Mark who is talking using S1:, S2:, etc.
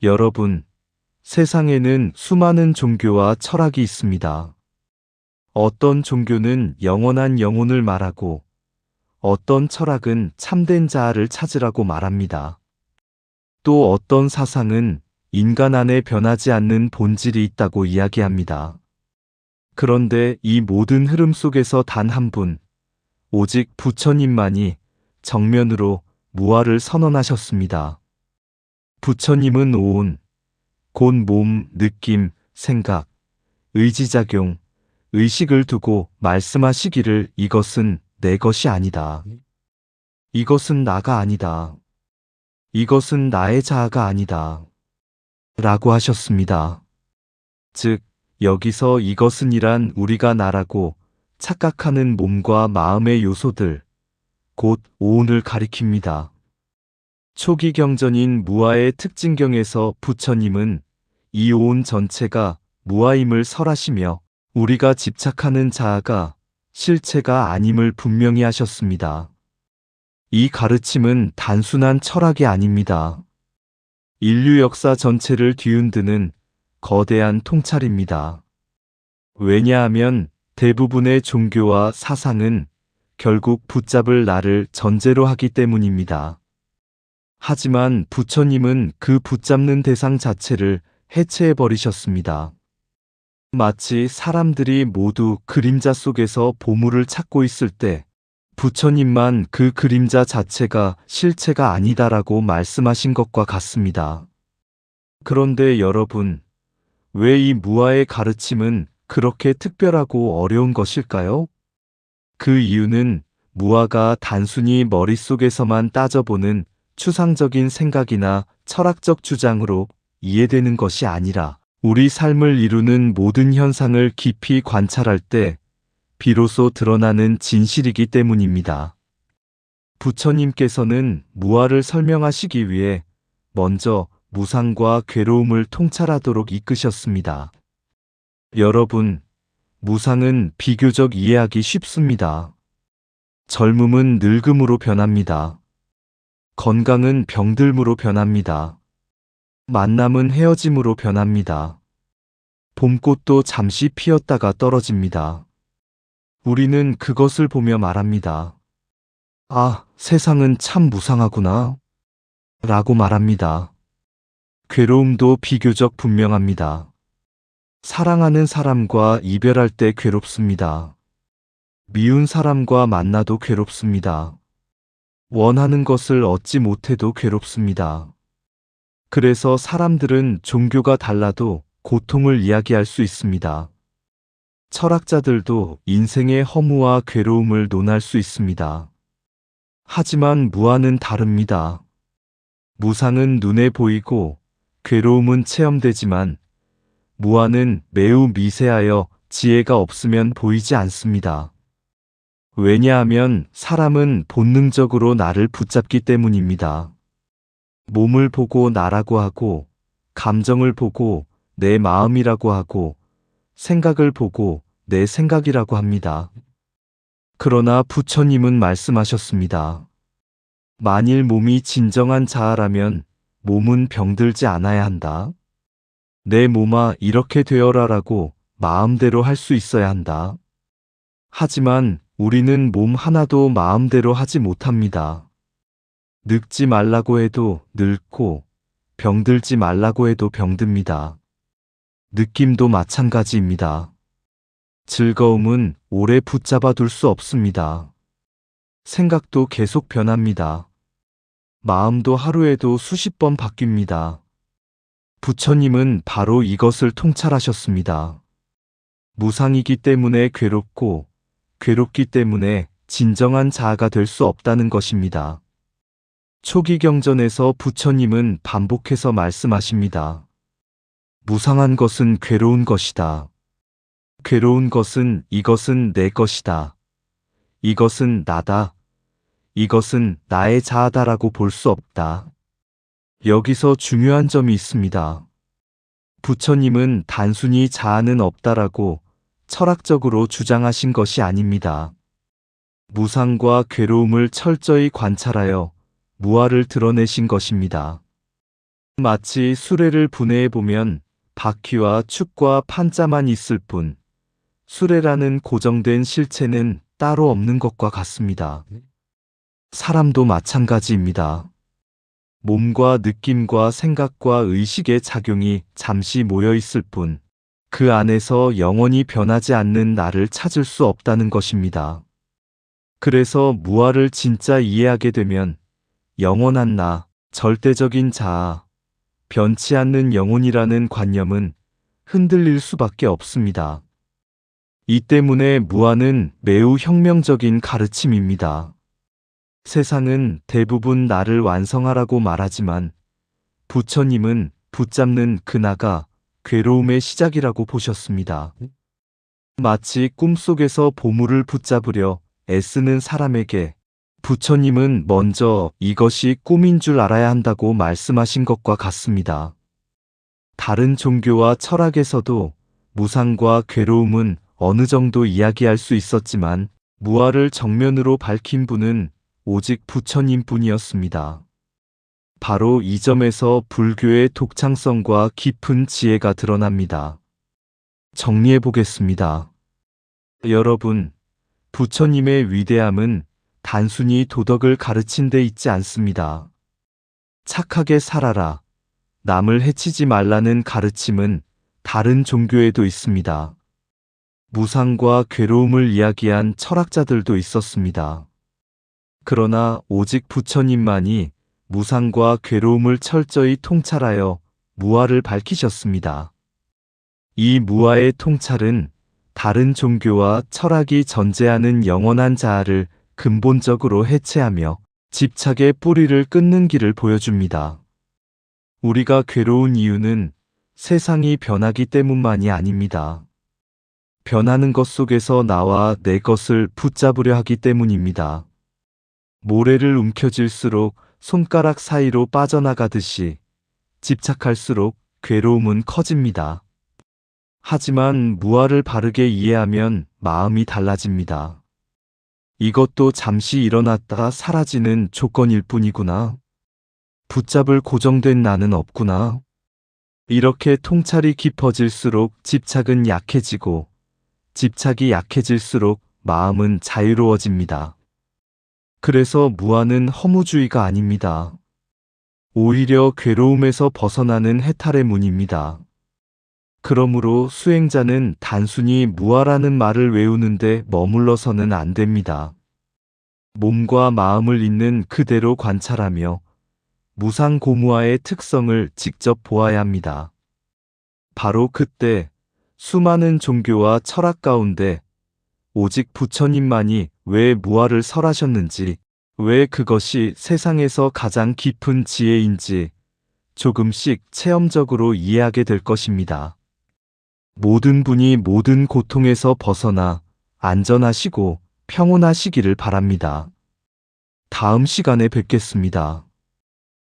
S1: 여러분, 세상에는 수많은 종교와 철학이 있습니다. 어떤 종교는 영원한 영혼을 말하고 어떤 철학은 참된 자아를 찾으라고 말합니다. 또 어떤 사상은 인간 안에 변하지 않는 본질이 있다고 이야기합니다. 그런데 이 모든 흐름 속에서 단 한 분, 오직 부처님만이 정면으로 무아를 선언하셨습니다. 부처님은 오온, 곧 몸, 느낌, 생각, 의지작용, 의식을 두고 말씀하시기를 이것은 내 것이 아니다. 이것은 나가 아니다. 이것은 나의 자아가 아니다. 라고 하셨습니다. 즉, 여기서 이것은이란 우리가 나라고 착각하는 몸과 마음의 요소들, 곧 오온을 가리킵니다. 초기 경전인 무아의 특징경에서 부처님은 이 오온 전체가 무아임을 설하시며 우리가 집착하는 자아가 실체가 아님을 분명히 하셨습니다. 이 가르침은 단순한 철학이 아닙니다. 인류 역사 전체를 뒤흔드는 거대한 통찰입니다. 왜냐하면 대부분의 종교와 사상은 결국 붙잡을 나를 전제로 하기 때문입니다. 하지만 부처님은 그 붙잡는 대상 자체를 해체해 버리셨습니다. 마치 사람들이 모두 그림자 속에서 보물을 찾고 있을 때 부처님만 그 그림자 자체가 실체가 아니다라고 말씀하신 것과 같습니다. 그런데 여러분, 왜 이 무아의 가르침은 그렇게 특별하고 어려운 것일까요? 그 이유는 무아가 단순히 머릿속에서만 따져보는 추상적인 생각이나 철학적 주장으로 이해되는 것이 아니라 우리 삶을 이루는 모든 현상을 깊이 관찰할 때 비로소 드러나는 진실이기 때문입니다. 부처님께서는 무아를 설명하시기 위해 먼저 무상과 괴로움을 통찰하도록 이끄셨습니다. 여러분, 무상은 비교적 이해하기 쉽습니다. 젊음은 늙음으로 변합니다. 건강은 병들므로 변합니다. 만남은 헤어짐으로 변합니다. 봄꽃도 잠시 피었다가 떨어집니다. 우리는 그것을 보며 말합니다. 아, 세상은 참 무상하구나. 라고 말합니다. 괴로움도 비교적 분명합니다. 사랑하는 사람과 이별할 때 괴롭습니다. 미운 사람과 만나도 괴롭습니다. 원하는 것을 얻지 못해도 괴롭습니다. 그래서 사람들은 종교가 달라도 고통을 이야기할 수 있습니다. 철학자들도 인생의 허무와 괴로움을 논할 수 있습니다. 하지만 무아는 다릅니다. 무상은 눈에 보이고 괴로움은 체험되지만 무아는 매우 미세하여 지혜가 없으면 보이지 않습니다. 왜냐하면 사람은 본능적으로 나를 붙잡기 때문입니다. 몸을 보고 나라고 하고, 감정을 보고 내 마음이라고 하고, 생각을 보고 내 생각이라고 합니다. 그러나 부처님은 말씀하셨습니다. 만일 몸이 진정한 자아라면 몸은 병들지 않아야 한다. 내 몸아 이렇게 되어라라고 마음대로 할 수 있어야 한다. 하지만 우리는 몸 하나도 마음대로 하지 못합니다. 늙지 말라고 해도 늙고 병들지 말라고 해도 병듭니다. 느낌도 마찬가지입니다. 즐거움은 오래 붙잡아 둘 수 없습니다. 생각도 계속 변합니다. 마음도 하루에도 수십 번 바뀝니다. 부처님은 바로 이것을 통찰하셨습니다. 무상이기 때문에 괴롭고 괴롭기 때문에 진정한 자아가 될 수 없다는 것입니다. 초기 경전에서 부처님은 반복해서 말씀하십니다. 무상한 것은 괴로운 것이다. 괴로운 것은 이것은 내 것이다. 이것은 나다. 이것은 나의 자아다라고 볼 수 없다. 여기서 중요한 점이 있습니다. 부처님은 단순히 자아는 없다라고 철학적으로 주장하신 것이 아닙니다. 무상과 괴로움을 철저히 관찰하여 무아를 드러내신 것입니다. 마치 수레를 분해해보면 바퀴와 축과 판자만 있을 뿐 수레라는 고정된 실체는 따로 없는 것과 같습니다. 사람도 마찬가지입니다. 몸과 느낌과 생각과 의식의 작용이 잠시 모여 있을 뿐 그 안에서 영원히 변하지 않는 나를 찾을 수 없다는 것입니다. 그래서 무아를 진짜 이해하게 되면 영원한 나, 절대적인 자아, 변치 않는 영혼이라는 관념은 흔들릴 수밖에 없습니다. 이 때문에 무아는 매우 혁명적인 가르침입니다. 세상은 대부분 나를 완성하라고 말하지만 부처님은 붙잡는 그 나가 괴로움의 시작이라고 보셨습니다. 마치 꿈속에서 보물을 붙잡으려 애쓰는 사람에게 부처님은 먼저 이것이 꿈인 줄 알아야 한다고 말씀하신 것과 같습니다. 다른 종교와 철학에서도 무상과 괴로움은 어느 정도 이야기할 수 있었지만 무아를 정면으로 밝힌 분은 오직 부처님 뿐이었습니다. 바로 이 점에서 불교의 독창성과 깊은 지혜가 드러납니다. 정리해 보겠습니다. 여러분, 부처님의 위대함은 단순히 도덕을 가르친 데 있지 않습니다. 착하게 살아라, 남을 해치지 말라는 가르침은 다른 종교에도 있습니다. 무상과 괴로움을 이야기한 철학자들도 있었습니다. 그러나 오직 부처님만이 무상과 괴로움을 철저히 통찰하여 무아를 밝히셨습니다. 이 무아의 통찰은 다른 종교와 철학이 전제하는 영원한 자아를 근본적으로 해체하며 집착의 뿌리를 끊는 길을 보여줍니다. 우리가 괴로운 이유는 세상이 변하기 때문만이 아닙니다. 변하는 것 속에서 나와 내 것을 붙잡으려 하기 때문입니다. 모래를 움켜쥘수록 손가락 사이로 빠져나가듯이 집착할수록 괴로움은 커집니다. 하지만 무아를 바르게 이해하면 마음이 달라집니다. 이것도 잠시 일어났다가 사라지는 조건일 뿐이구나. 붙잡을 고정된 나는 없구나. 이렇게 통찰이 깊어질수록 집착은 약해지고 집착이 약해질수록 마음은 자유로워집니다. 그래서 무아는 허무주의가 아닙니다. 오히려 괴로움에서 벗어나는 해탈의 문입니다. 그러므로 수행자는 단순히 무아라는 말을 외우는데 머물러서는 안 됩니다. 몸과 마음을 있는 그대로 관찰하며 무상고무아의 특성을 직접 보아야 합니다. 바로 그때 수많은 종교와 철학 가운데 오직 부처님만이 왜 무아를 설하셨는지, 왜 그것이 세상에서 가장 깊은 지혜인지 조금씩 체험적으로 이해하게 될 것입니다. 모든 분이 모든 고통에서 벗어나 안전하시고 평온하시기를 바랍니다. 다음 시간에 뵙겠습니다.